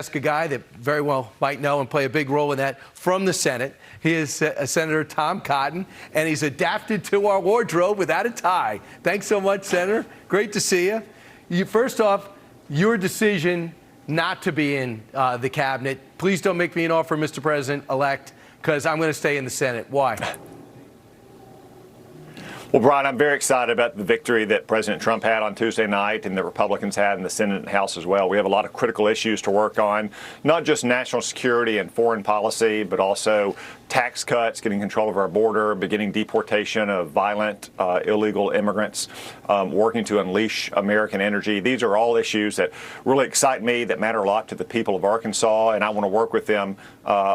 ask a guy that very well might know and play a big role in that from the Senate. He is Senator Tom Cotton, and he's adapted to our wardrobe without a tie. Thanks so much, Senator. Great to see you. First off, your decision not to be in the cabinet. Please don't make me an offer, Mr. President-elect, because I'm going to stay in the Senate. Why? Well, Brian, I'm very excited about the victory that President Trump had on Tuesday night and the Republicans had in the Senate and House as well. We have a lot of critical issues to work on, not just national security and foreign policy, but also tax cuts, getting control of our border, beginning deportation of violent, illegal immigrants, working to unleash American energy. These are all issues that really excite me, that matter a lot to the people of Arkansas, and I want to work with them,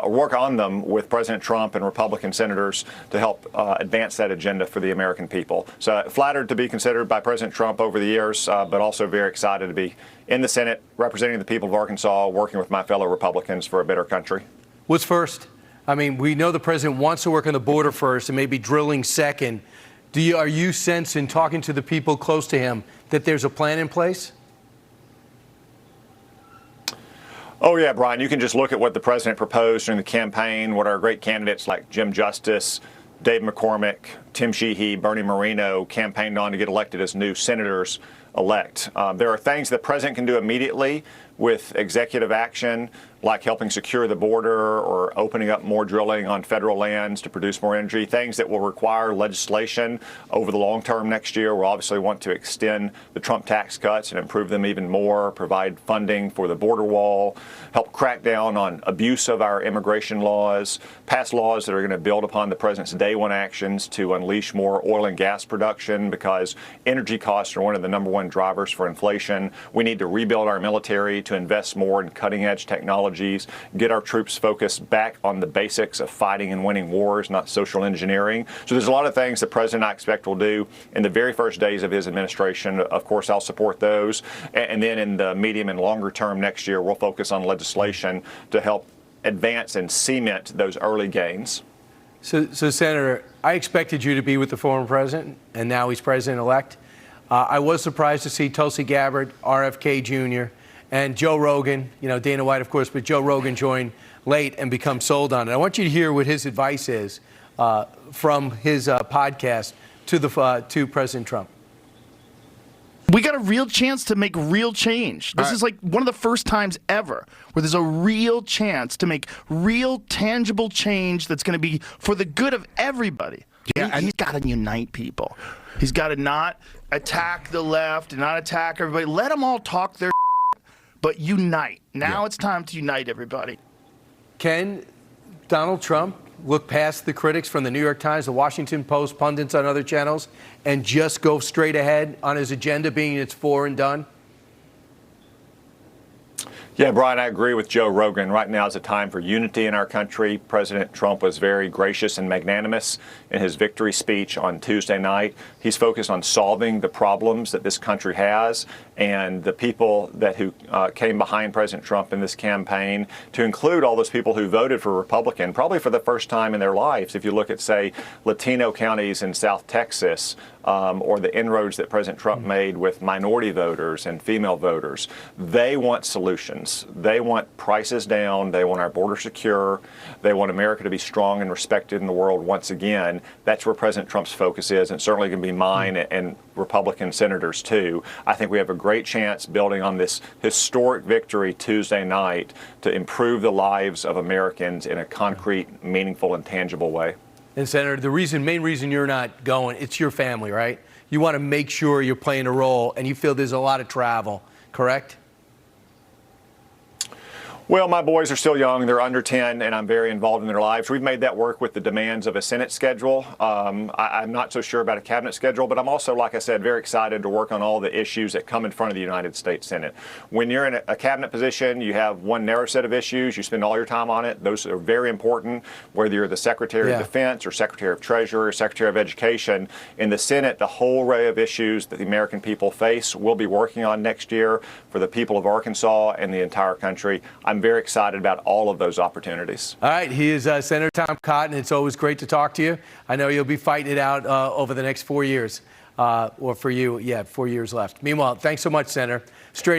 work on them with President Trump and Republican senators to help advance that agenda for the American people. So flattered to be considered by President Trump over the years, but also very excited to be in the Senate representing the people of Arkansas, working with my fellow Republicans for a better country. What's first? I mean, we know the president wants to work on the border first and maybe drilling second. Are you sensing, talking to the people close to him, that there's a plan in place? Oh, yeah, Brian, you can just look at what the president proposed during the campaign, what our great candidates like Jim Justice, Dave McCormick, Tim Sheehy, Bernie Moreno campaigned on to get elected as new senators-elect. There are things the president can do immediately with executive action, like helping secure the border or opening up more drilling on federal lands to produce more energy, things that will require legislation over the long term next year. We'll obviously want to extend the Trump tax cuts and improve them even more, provide funding for the border wall, help crack down on abuse of our immigration laws, pass laws that are going to build upon the president's day one actions to unleash more oil and gas production, because energy costs are one of the #1 drivers for inflation. We need to rebuild our military, to invest more in cutting-edge technologies, get our troops focused back on the basics of fighting and winning wars, not social engineering. So there's a lot of things the president I expect will do in the very first days of his administration. Of course, I'll support those. And then in the medium and longer term next year, we'll focus on legislation to help advance and cement those early gains. So Senator, I expected you to be with the former president, and now he's president-elect. I was surprised to see Tulsi Gabbard, RFK Jr., and Joe Rogan, Dana White, of course, but Joe Rogan joined late and become sold on it. I want you to hear what his advice is from his podcast to President Trump. We got a real chance to make real change. This is like one of the first times ever where there's a real chance to make real, tangible change that's going to be for the good of everybody. Yeah, he's got to unite people. He's got to not attack the left and not attack everybody. Let them all talk their but unite. Now it's time to unite everybody. Can Donald Trump look past the critics from the New York Times, the Washington Post, pundits on other channels, and just go straight ahead on his agenda, being it's for and done? Yeah, Brian, I agree with Joe Rogan. Right now is a time for unity in our country. President Trump was very gracious and magnanimous in his victory speech on Tuesday night. He's focused on solving the problems that this country has, and the people who came behind President Trump in this campaign, to include all those people who voted for Republican, probably for the first time in their lives. If you look at, say, Latino counties in South Texas, or the inroads that President Trump made with minority voters and female voters, they want solutions. They want prices down. They want our border secure. They want America to be strong and respected in the world once again. That's where President Trump's focus is, and certainly going to be mine and Republican senators too. I think we have a great chance, building on this historic victory Tuesday night, to improve the lives of Americans in a concrete, meaningful, and tangible way. And Senator, the main reason you're not going, it's your family, right? You want to make sure you're playing a role, and you feel there's a lot of travel, correct? Well, my boys are still young. They're under 10, and I'm very involved in their lives. We've made that work with the demands of a Senate schedule. I'm not so sure about a cabinet schedule, but I'm also, like I said, very excited to work on all the issues that come in front of the United States Senate. When you're in a cabinet position, you have one narrow set of issues. You spend all your time on it. Those are very important, whether you're the Secretary of Defense or Secretary of Treasury or Secretary of Education. In the Senate, the whole array of issues that the American people face, we'll be working on next year for the people of Arkansas and the entire country. I'm very excited about all of those opportunities. All right. He is Senator Tom Cotton. It's always great to talk to you. I know you'll be fighting it out over the next 4 years, or for you, 4 years left. Meanwhile, thanks so much, Senator.